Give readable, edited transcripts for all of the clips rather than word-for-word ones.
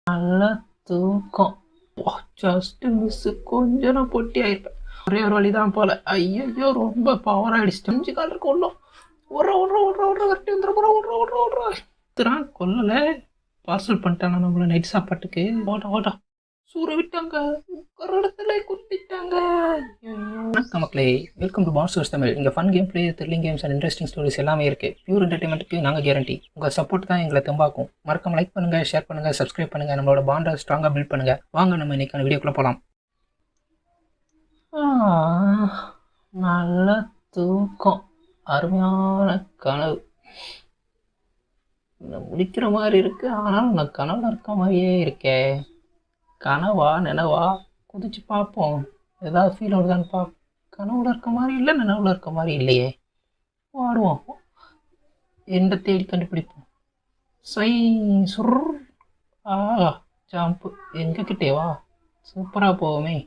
நல்லா தூக்கம். Just miss, கொஞ்சம் நான் பொட்டி ஆயிருப்பேன். ஒரே ஒரு வழிதான் போல. ஐயோ ரொம்ப பவர் ஆயிடுச்சு. 5 கால் இருக்கு. ஒன்றும் ஒரு வரட்டி வந்துடுறா கொல்லல. பார்சல் பண்ணிட்டாங்க நம்மள நைட் சாப்பாட்டுக்கு. ஓட்டா சூற விட்டாங்க, ஒரு இடத்துல குத்திட்டாங்க. வணக்கம் மக்களே, வெல்கம் டு பான்சர்ஸ் தமிழ். இங்கே fun game play, thrilling games and interesting stories எல்லாமே இருக்கு. பியூர் என்டர்டைன்மெண்ட்டுக்கு நாங்கள் கேரண்டி. உங்கள் சப்போர்ட் தான் எங்களை தெம்பாக்கும். மறக்காம லைக் பண்ணுங்க, ஷேர் பண்ணுங்க, சப்ஸ்கிரைப் பண்ணுங்க. நம்மளோட பாண்டை ஸ்ட்ராங்காக பில்ட் பண்ணுங்க. வாங்க நம்ம இன்னைக்கான வீடியோக்குள்ள போகலாம். நல்ல தூக்கம், அருமையான கனவு. முடிக்கிற மாதிரி இருக்கு, ஆனாலும் நான் கனவுல இருக்க மாதிரியே இருக்கேன். கனவா நினவா குதிச்சு பார்ப்போம், ஏதாவது ஃபீல் வருதான்னு கனவுல இருக்க மாதிரி இல்லை, நினைவுல இருக்க மாதிரி இல்லையே. ஆடுவோம், எந்த தேடி கண்டுபிடிப்போம். சை சுர் ஜாம்பு எங்ககிட்டேவா, சூப்பராக போவோமே.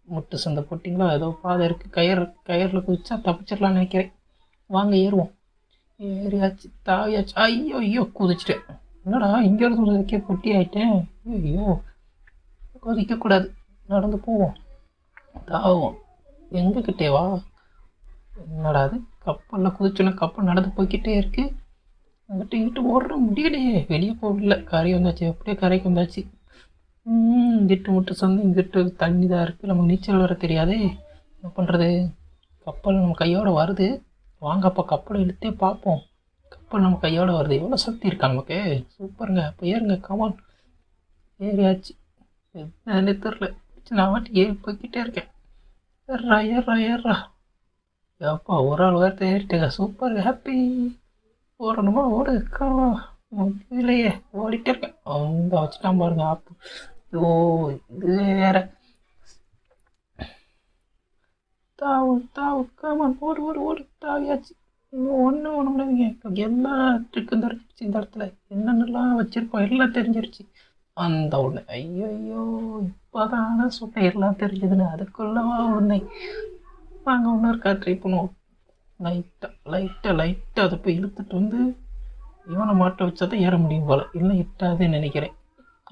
முட்டு சந்தை போட்டிங்களா, ஏதோ பாதை இருக்குது. கயிறில் குதிச்சா தப்பிச்சிடலான்னு நினைக்கிறேன். வாங்க ஏறுவோம். ஏறியாச்சு, தாவியாச்சு. ஐயோ குதிச்சிட்டேன். என்னடா இங்கேருந்து குதிக்க பொட்டி ஆகிட்டேன். ஐயோ குதிக்கக்கூடாது, நடந்து போவோம், தாவோம். எங்ககிட்டேவா, என்னடா அது, கப்பலில் குதிச்சோன்னா கப்பல் நடந்து போய்கிட்டே இருக்கு. அங்கிட்ட இங்கிட்ட ஓடுற முடியலையே. வெளியே போகல, கரை வந்தாச்சு. அப்படியே கரைக்கு வந்தாச்சு. இங்கிட்டு முட்டு சொந்து, இங்கிட்டு தண்ணி தான் இருக்குது. நமக்கு நீச்சல் வர தெரியாதே, என்ன பண்ணுறது. கப்பல் நம்ம கையோடு வருது. வாங்க அப்போ கப்பலை இழுத்தே பார்ப்போம். கப்பல் நம்ம கையோடு வருது. எவ்வளோ சக்தி இருக்கா நமக்கு. சூப்பருங்க. அப்போ ஏறுங்க, கமான். ஏறியாச்சு. என்னன்னு தெரில, நான் வாட்டி ஏறி போய்கிட்டே இருக்கேன். ஏறா எப்பா, ஒரு ஆள் வேறு ஏறிட்டேங்க. Super, happy. ஓடணுமா, ஓடு இல்லையே, ஓடிட்டே இருக்கேன். அவங்க வச்சுட்டான் பாருங்க ஆப்பு. ஓ இது வேற. தாவு காமன், ஓடு தாவியாச்சு. ஒன்றும் முடியாதுங்க. எல்லாம் ட்ரிக்கும் தெரிஞ்சிருச்சு. இந்த இடத்துல என்னென்னலாம் வச்சுருக்கோம் எல்லாம் தெரிஞ்சிருச்சு. அந்த ஒன்று, ஐயோ இப்போதான் சொன்னேன் எல்லாம் தெரிஞ்சதுன்னு. அதுக்குள்ளவா உடனே வாங்க இன்னொரு கார் ட்ரை பண்ணுவோம். லைட்டாக அதை போய் இழுத்துட்டு வந்து இவனை மாட்ட வச்சா தான் ஏற முடியும் போல், இல்லை இட்டாதுன்னு நினைக்கிறேன்.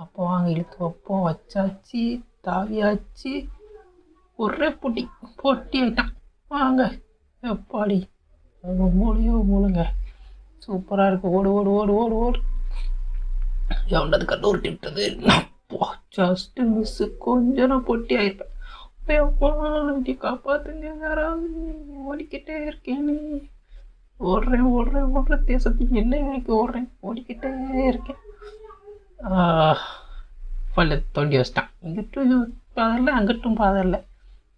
அப்போ வாங்க இழுத்து வைப்போம். வச்சாச்சு, தாவியாச்சு. ஒரே பொட்டி ஆகிட்டான். வாங்க எப்பாடி, மூளுங்க. சூப்பராக இருக்குது. ஓடு எவனது கண்டு உருட்டி விட்டது. ஜஸ்ட் மிஸ்ஸு, கொஞ்சம் நான் பொட்டி ஆயிருப்பேன். காப்பாத்துங்க யாராவது, ஓடிக்கிட்டே இருக்கேன்னு. ஓடுறேன் தேசத்துக்கு என்ன வரைக்கும் ஓடிக்கிட்டே இருக்கேன். பல்ல தோண்டி வச்சிட்டான். இங்கிட்டும் பாதை, அங்கிட்டும் பாதை.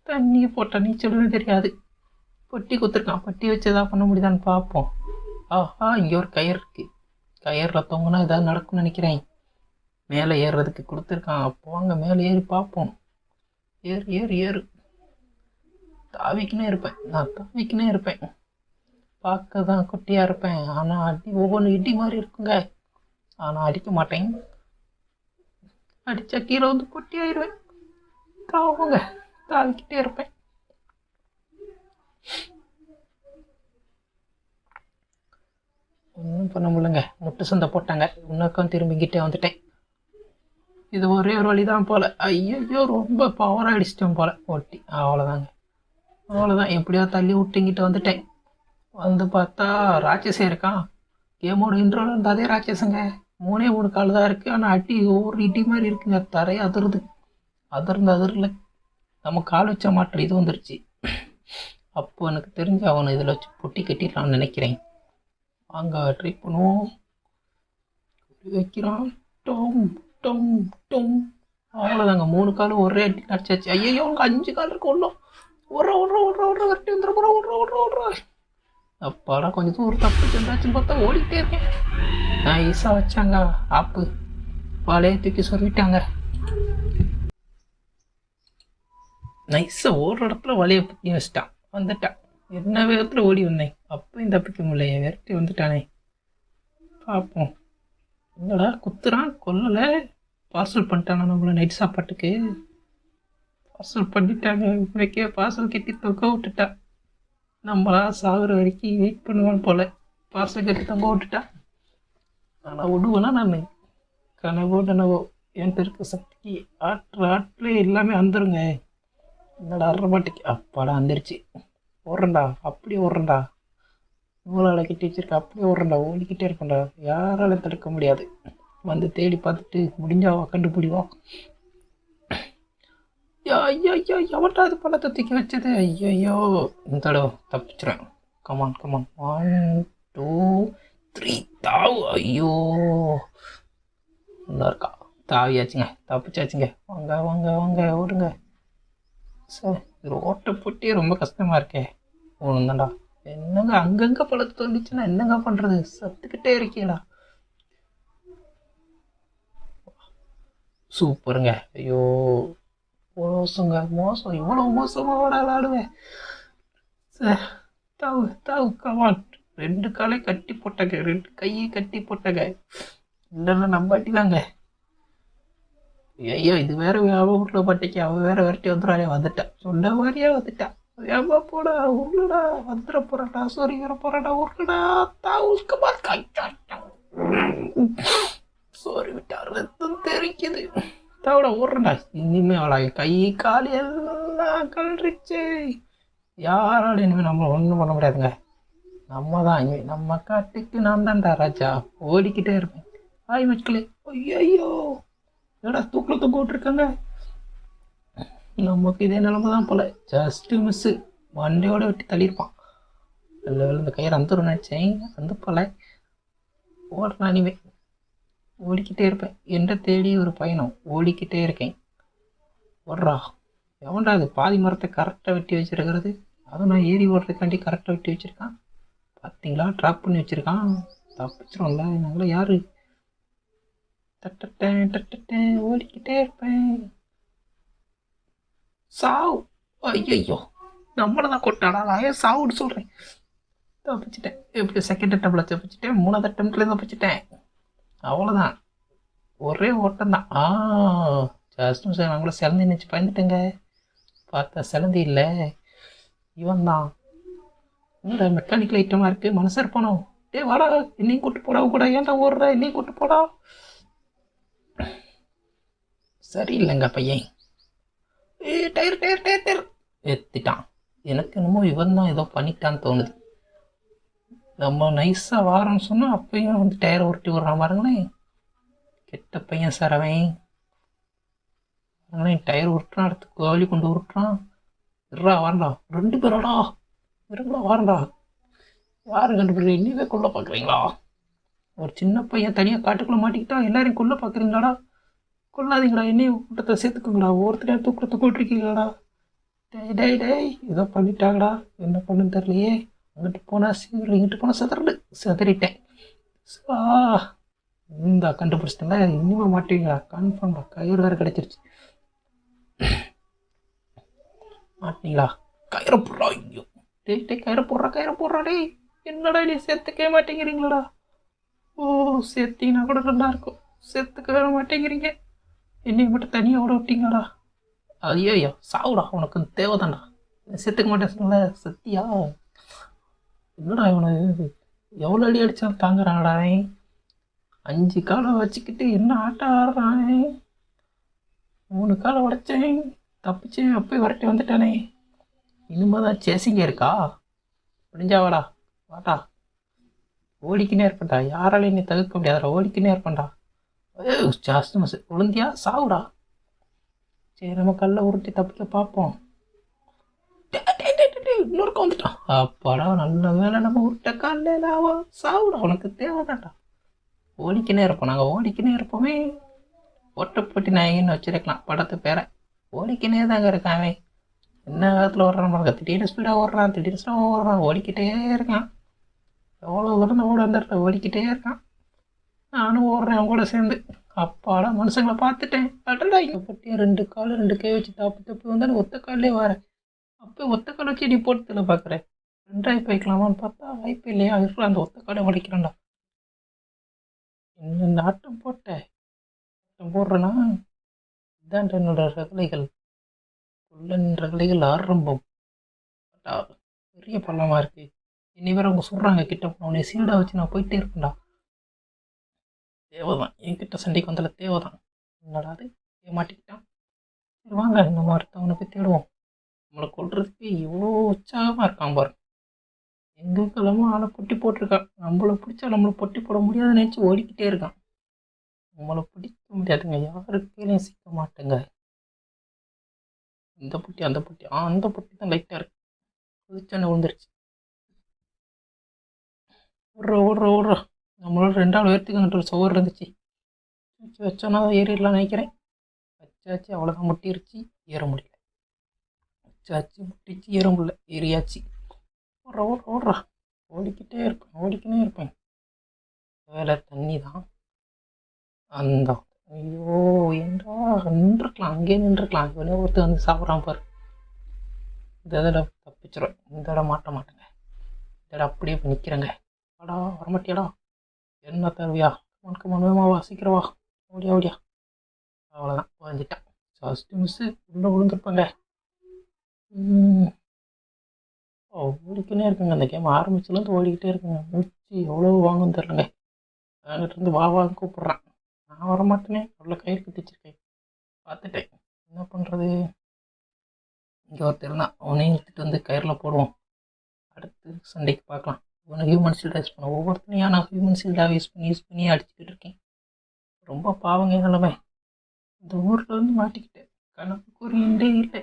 தண்ணியை போட்டால் நீச்சல்னு தெரியாது. பொட்டி குத்துருக்கான். பொட்டி வச்சு எதாவது பண்ண முடியுதான்னு பார்ப்போம். இங்கே ஒரு கயிறு இருக்குது. கயிறில் தொங்கினா ஏதாவது நடக்கும்னு நினைக்கிறேன். மேலே ஏறுறதுக்கு கொடுத்துருக்கான். அப்போ வாங்க மேலே ஏறி பார்ப்போம். ஏறு. தாவிக்கினே இருப்பேன். பார்க்க தான் குட்டியாக இருப்பேன், ஆனால் அடி ஒவ்வொன்று இடி மாதிரி இருக்குங்க. ஆனால் அடிக்க மாட்டேன். அடித்தா கீழே வந்து குட்டி ஆயிடுவேன். தாவிக்கிட்டே இருப்பேன். ஒன்றும் பண்ண முடியலங்க. முட்டு சந்தை போட்டாங்க. இன்னொருக்கம் திரும்பிக்கிட்டே வந்துட்டேன். இது ஒரே ஒரு வழி தான் போல். ஐயோ ரொம்ப பவர் ஆகிடுச்சிட்டேன் போல் ஓட்டி. அவ்வளோதான். எப்படியோ தள்ளி விட்டுங்கிட்டு வந்துட்டேன். வந்து பார்த்தா ராட்சசம் இருக்கான். கேமோட இன்ட்ரோவில் இருந்த அதே ராட்சசங்க. 3 கால் தான் இருக்குது. ஆனால் அடி ஒவ்வொரு இடி மாதிரி இருக்குங்க. தரையை அதிர்ந்து நம்ம கால் வச்ச மாற்ற இது வந்துருச்சு. அப்போ எனக்கு தெரிஞ்சு அவனை இதில் வச்சு பொட்டி கட்டிடலான்னு நினைக்கிறேன். அங்கே ட்ரை பண்ணுவோம். வைக்கிறான். டொம் அவ்வளோதாங்க. 3 காலும் ஒரே அடி நடிச்சாச்சு. ஐயோ அங்கே 5 கால் இருக்கு. ஓடுற வரட்டி வந்துடுறா. அப்பாடா, கொஞ்சம் தூரம் தப்பு செஞ்சாச்சுன்னு பார்த்தா ஓடிக்கிட்டே இருக்கேன். நைஸாக வச்சாங்க ஆப்பு. வலையை தூக்கி சொல்லிட்டாங்க. நைஸாக ஓடுற இடத்துல வலையை பற்றி வச்சிட்டான். வந்துட்டான். என்ன வேகத்தில் ஓடி வந்தேன். அப்பயும் தப்பிக்க முடியலையே, விரட்டி வந்துட்டானே. பார்ப்போம். என்னடா குத்துறான், கொல்லலை. பார்சல் பண்ணிட்டானா நம்மள நைட் சாப்பாட்டுக்கு. பார்சல் பண்ணிட்டாங்க. இன்னைக்கே பார்சல் கட்டி தொங்க விட்டுட்டா. நம்மளா சாகுற வரைக்கும் வெயிட் பண்ணுவான் போல். பார்சல் கட்டி தொங்க விட்டுட்டா. ஆனால் விடுவேனா நான். கனவோ என்கிட்ட இருக்க சக்திக்கு ஆற்றே எல்லாமே வந்துருங்க. என்னடா அறமாட்டிக்கு அப்பாடா வந்துருச்சு. ஓடுறேன்டா, அப்படியே ஓடுறேன்டா. நூலால் கட்டி வச்சிருக்க அப்படியே ஓடுறேன்டா, ஓடிக்கிட்டே இருப்பேன்டா. யாராலும் தடுக்க முடியாது. வந்து தேடி பார்த்துட்டு முடிஞ்சாவா கண்டுபிடிவா. ஐயோ எவன்டா அது பழத்தை தூக்கி வச்சது? ஐயோ இந்த தடவை தப்பிச்சிடறேன். Come on come on, 1 2 3 தாவு. ஐயோ நல்லா இருக்கா, தாவியாச்சுங்க, தப்பிச்சாச்சுங்க. வாங்க வாங்க வாங்க ஓடுங்க சார். இது ஓட்ட போட்டியே ரொம்ப கஷ்டமாக இருக்கே. ஒன்று தான்டா. என்னங்க அங்கங்கே பழத்தை தோண்டிச்சுன்னா என்னங்க பண்ணுறது? சத்துக்கிட்டே இருக்கீங்களா? சூப்பருங்க. ஐயோ மோசங்க, மோசம். இவ்வளோ மோசமாக விளாடுவேன் சார். தாவு தாவு கமான். 2 காலை கட்டி போட்டாங்க, 2 கையை கட்டி போட்டாங்க. இல்லைன்னா நம்ம அடிதாங்க. ஐயோ இது வேற அவ வீட்டில் பட்டிக்கு அவ வேற விரட்டி வந்துடாலே. வந்துட்டா, சொன்ன மாதிரியே வந்துட்டா. ஏமா போடா, உருளுடா, வந்துட போறாடா, சொறி வர போறாடா, உருளுடா. தாவுக்கு சோறு விட்டா ரத்தம் தெரிக்குது. தாவோட ஓடுறா. இனிமே அவளா கை கால் எல்லாம் கல்றிச்சு. யாராலும் இனிமேல் நம்ம ஒன்றும் பண்ண முடியாதுங்க. நம்ம தான் இனிமே, நம்ம காட்டுக்கு நான் தான்டா ராஜா. ஓடிக்கிட்டே இருப்பேன். ஆய் மக்களே. ஐயோ என்னடா தூக்கில் தூக்க விட்டுருக்காங்க. நமக்கு இதே நிலமை தான் போல. ஜஸ்ட்டு மிஸ்ஸு, வண்டியோட வெட்டி தள்ளியிருப்பான். இல்லை இந்த கயிறு அந்துரும் நினச்சேன், அந்த போல. ஓடலாம் இனிமே, ஓடிக்கிட்டே இருப்பேன். என்ற தேடி ஒரு பயணம், ஓடிக்கிட்டே இருக்கேன். ஓடுறா. எவன்டா அது பாதி மரத்தை கரெக்டாக வெட்டி வச்சிருக்கிறது? அதுவும் நான் ஏறி ஓடுறதுக்காண்டி கரெக்டாக வெட்டி வச்சுருக்கான். பார்த்தீங்களா, ட்ராப் பண்ணி வச்சுருக்கான். தப்பிச்சிடும்ல. நாங்களும் யார்? தட்டட்டேன் ஓடிக்கிட்டே இருப்பேன். சாவு. ஐயோ நம்மளை தான் கொட்டாடா. நான் ஏன் சாவுன்னு சொல்கிறேன். தப்பிச்சிட்டேன். எப்படி செகண்ட் அட்டம்ப்டில் தப்பிச்சிட்டேன், 3வது அட்டம்ப்ட்லேயும் தப்பிச்சிட்டேன். அவ்வளோதான், ஒரே ஓட்டம் தான். ஜஸ்ட் சார் நான் கூட சிலந்தி நினச்சி பயந்துட்டேங்க. பார்த்தா சிலந்தி இல்லை, இவன் தான். என்னடா மெக்கானிக்கல் ஐட்டமாக இருக்குது, மனசு இருப்பானோ? டே வாடா, என்னையும் கூட்டு போடா கூட. ஏன்டா ஓடுற, என்னையும் கூட்டு போடா. சரியில்லைங்க பையன். டயர் டயர் டயர் டயர் ஏற்றிட்டான். எனக்கு என்னமோ இவன் தான் ஏதோ பண்ணிட்டான்னு தோணுது. நம்ம நைஸாக வாரோன்னு சொன்னால் அப்பயும் வந்து டயரை உருட்டி விட்றான் பாருங்களேன். கெட்ட பையன் சார் அவன். பாருங்களேன், டயர் உருட்டுறான், அடுத்து கோழி கொண்டு உருட்டுறான். இருறா வாரண்டா, 2 பேராடா, இருங்களா வாரண்டா. யாரும் கண்டுபிடிக்க இன்னவே கொல்ல பார்க்குறீங்களா? ஒரு சின்ன பையன் தனியாக காட்டுக்குள்ளே மாட்டிக்கிட்டா எல்லாரையும் கொல்ல பார்க்குறீங்களாடா? கொள்ளாதீங்களா, என்னையும் கூட்டத்தை சேர்த்துக்குங்களா. ஒருத்தரையா தூக்கத்தை கூட்டிருக்கீங்களாடா? டேய் டேய் ஏதோ பண்ணிட்டாங்கடா, என்ன பண்ணுன்னு தெரியலையே. அங்கிட்டு போனால் சீர், இங்கிட்டு போனால் செதறிட்டேன். இந்த கண்டுபிடிச்சிட்டேங்களா, இனிமே மாட்டுவீங்களா? கன்ஃபார்ம்டா, கயிறு வேறு கிடச்சிருச்சு. மாட்டினீங்களா? கயிறை போடுறா. ஐயோ டேய் கயிறை போடுறா டேய். என்னடா நீ சேர்த்துக்கவே மாட்டேங்கிறீங்களாடா? சேர்த்தீங்கன்னா கூட நல்லா இருக்கும், சேர்த்துக்கவே மாட்டேங்கிறீங்க. என்னை மட்டும் தனியாக ஓட விட்டீங்களாடா? ஐயோ சாவுடா, உனக்கு தேவைதான்டா. செத்துக்க மாட்டேன் சொன்னல, சத்தியா? என்னடா இவனுக்கு எவ்வளோ அடி அடித்தாலும் தாங்குறான்டா. 5 காலை வச்சுக்கிட்டு என்ன ஆட்டம் ஆடுறான். 3 காலை உடைச்சேன், தப்பிச்சேன், அப்போயே வரட்டி வந்துட்டானே. இனிமே தான் சேசிங்க இருக்கா? முடிஞ்சாவாடா, வாடா. ஓடிக்கினே இருப்பேன்டா, யாராலையும் நீ தவிர்க்க முடியாதடா. ஓடிக்கினே இருப்பேன்டா. ஜாஸ்தி மசு உளுந்தியா, சாவுடா. சரி நம்ம கல்லை உருட்டி தப்பிக்க பார்ப்போம். இன்னொருக்க வந்துட்டான். அப்பாடா, நல்ல வேலை நம்ம உருட்ட காலையில் ஆவா. சாவுடா, உனக்கு தேவைதான்டா. ஓடிக்கினே இருப்போம், நாங்கள் ஓடிக்கினே இருப்போமே. ஓட்டப்பட்டி நாயகன்னு வச்சிருக்கலாம் படத்து பேரை. ஓடிக்கினே தாங்க இருக்கான் அவன். என்ன வேகத்தில் ஓடுறான், திடீர்னு ஸ்பீடாக ஓடுறான், திடீர்னு ஸ்லோவாக ஓடுறான், ஓடிக்கிட்டே இருக்கான். எவ்வளோ தூரம் ஓட வந்துடுற, ஓடிக்கிட்டே இருக்கான். நானும் ஓடுறேன் அவன் கூட சேர்ந்து. அப்பாடா, மனுஷங்களை பார்த்துட்டேன். அடடா, இங்கே பட்டியா 2 கால் 2 கை வச்சு தப்பி வந்தாலும் ஒத்த கால்லே வரேன். அப்போ ஒத்த கால் வச்சு நீ போட்டு பார்க்குறேன். 2 வைக்கலாமான்னு பார்த்தா வாய்ப்பு இல்லையா? இருக்கிற அந்த ஒத்த காலை உடைக்கிறேன்டா. இந்த ஆட்டம் போடுறேன்னா இதான் என்னோட ரகலைகள். உள்ளன் ரகலைகள் ஆரம்பம். பெரிய பள்ளமாக இருக்குது. இனி வேற அவங்க சொல்கிறாங்க கிட்ட போனே சீல்டாக வச்சு நான் போயிட்டே இருப்பேன்டா. தேவைதான், என்கிட்ட சண்டைக்கு வந்தால தேவைதான். என்னடா அது மாட்டிக்கிட்டான். சரி வாங்க நம்ம ஒருத்தவனை போய் தேடுவோம். நம்மளை கொல்றதுக்கு இவ்வளோ உற்சாகமாக இருக்கான் பாரு. எங்கெங்கெல்லாமோ ஆளை பொட்டி போட்டிருக்கான். நம்மளை பிடிச்சா நம்மளை பொட்டி போட முடியாதுன்னு நினச்சி ஓடிக்கிட்டே இருக்கான். நம்மளை பிடிக்க முடியாதுங்க, யாரு கீழேயும் சிக்க மாட்டேங்க. இந்த பொட்டி அந்த பொட்டி அந்த பொட்டி தான் லைட்டாக இருக்கு. குதிச்சோன்னு விழுந்துருச்சு. ஓடுறா நம்மளோட 2 உயரத்துக்கு ஒரு சுவர் இருந்துச்சு. வச்சோன்னா ஏறிடலாம் நினைக்கிறேன். வச்சாச்சு, அவ்வளோதான். முட்டிருச்சு, ஏற முடியல. வச்சாச்சு, முட்டிச்சு, ஏற முடியல. ஏறியாச்சு. ஓடுறா ஓடிக்கினே இருப்பேன். வேலை தண்ணி தான். அந்த ஐயோ ஏன்டா நின்றுருக்கலாம், அங்கேயே நின்றுருக்கலாம். இவனே ஒருத்தர் வந்து சாப்பிட்றான் பாரு. இந்த இதில் தப்பிச்சிடும். இந்த இடம் மாட்ட மாட்டேங்க. இந்த இடம் அப்படியே போய் நிற்கிறேங்க. வாடா வரமாட்டியாடா, என்ன தேவையா, உனக்கு மனுவா சீக்கிரவா, ஓடியா. அவ்வளோதான், குறைஞ்சிட்டான். ஃபஸ்ட்டு மிஸ்ஸு உள்ளே விழுந்துருப்பாங்க. ஓடிக்கினே இருக்குங்க. அந்த கேம் ஆரம்பிச்சுலேருந்து ஓடிக்கிட்டே இருக்குங்க. மூச்சு எவ்வளோ வாங்குன்னு தெரிலங்க. அங்கிட்டிருந்து வான்னு கூப்பிட்றான். நான் வரமாட்டேனே, அவ்வளோ கயிறு கட்டி வச்சிருக்கேன். பார்த்துட்டேன், என்ன பண்ணுறது. இங்கே ஒருத்தர் தான், அவனையும் எடுத்துகிட்டு வந்து கயிறில் போடுவோம். அடுத்து சண்டைக்கு பார்க்கலாம். இவனை ஹியூமன் ஷீல்டாக யூஸ் பண்ண, ஒவ்வொருத்தனையும் நான் ஹியூமன் ஷீல்டாக யூஸ் பண்ணி அடிச்சுக்கிட்டு இருக்கேன். ரொம்ப பாவங்க நிலைமை. இந்த ஊரில் வந்து மாட்டிக்கிட்டேன். கணக்கு ஒரு இண்டே இல்லை.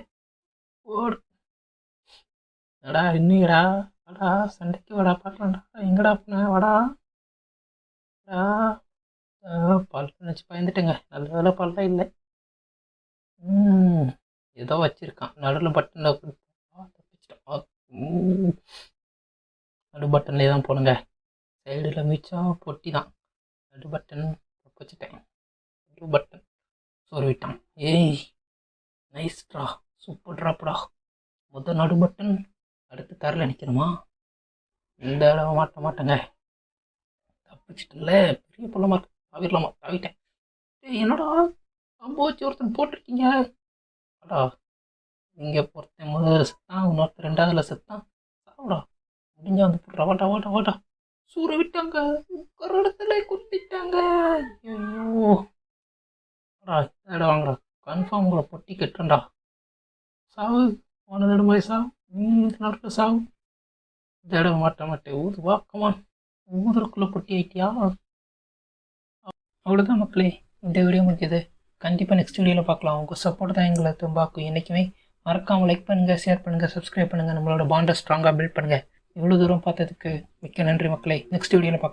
ஓடு இன்னும்டா வாடா, சண்டைக்கு வாடா, பார்க்கலாம்டா. எங்கடா போன, வாடா. பல் நினச்சி பயந்துட்டேங்க. நல்ல வேலை பல்லாம் இல்லை. ஏதோ வச்சுருக்கான் நடுவில் பட்டனில் தப்பிச்சிட்டோம். நடு பட்டன்லேயே தான் போனுங்க. சைடில் மிச்சம் பொட்டி தான். நடு பட்டன் வச்சுட்டேன். நடு பட்டன் சொருவிட்டான். ஏய் நைஸ்ட்ரா, சூப்பர் ட்ராப்டா. முதல் நடு பட்டன், அடுத்து தரல நிற்கணுமா? இந்த இடம் மாட்டேங்க. தப்பிச்சிட்டல, பெரிய பொல்லமா இருக்கு. தாவிட்டேன். என்னடா அம்போ வச்சு ஒருத்தன் போட்டிருக்கீங்க. அடா இங்கே ஒருத்தன் முதல்ல செத்தான், இன்னொருத்தர் 2வதுல செத்தான். சாப்பிடா முடிஞ்சா வந்து போடுறா. வாட்டா சூற விட்டாங்க, ஒரு இடத்துல குத்திட்டாங்க. ஐயோ வாங்கடா, கன்ஃபார்ம் உங்களை பொட்டி கட்டுறா. சாவு உன நடுமாய் சாவு, நடுவில் சாவு. இந்த இடம் மாட்டேன். ஊது வா, கமான். ஊதுறக்குள்ளே பொட்டி ஆயிட்டியா? அவ்வளோதான் மக்களே, இந்த வீடியோ முடிஞ்சது. கண்டிப்பாக நெக்ஸ்ட் வீடியோவில் பார்க்கலாம். உங்கள் சப்போர்ட் தான் எங்களை திரும்பாக்கும். என்றைக்குமே மறக்காமல் லைக் பண்ணுங்கள், ஷேர் பண்ணுங்கள், சப்ஸ்கிரைப் பண்ணுங்கள். நம்மளோட பாண்டை ஸ்ட்ராங்காக பில்ட் பண்ணுங்கள். இவ்வளோ தூரம் பார்த்ததுக்கு மிக்க நன்றி மக்களே. நெக்ஸ்ட் வீடியோவில் பார்க்கலாம்.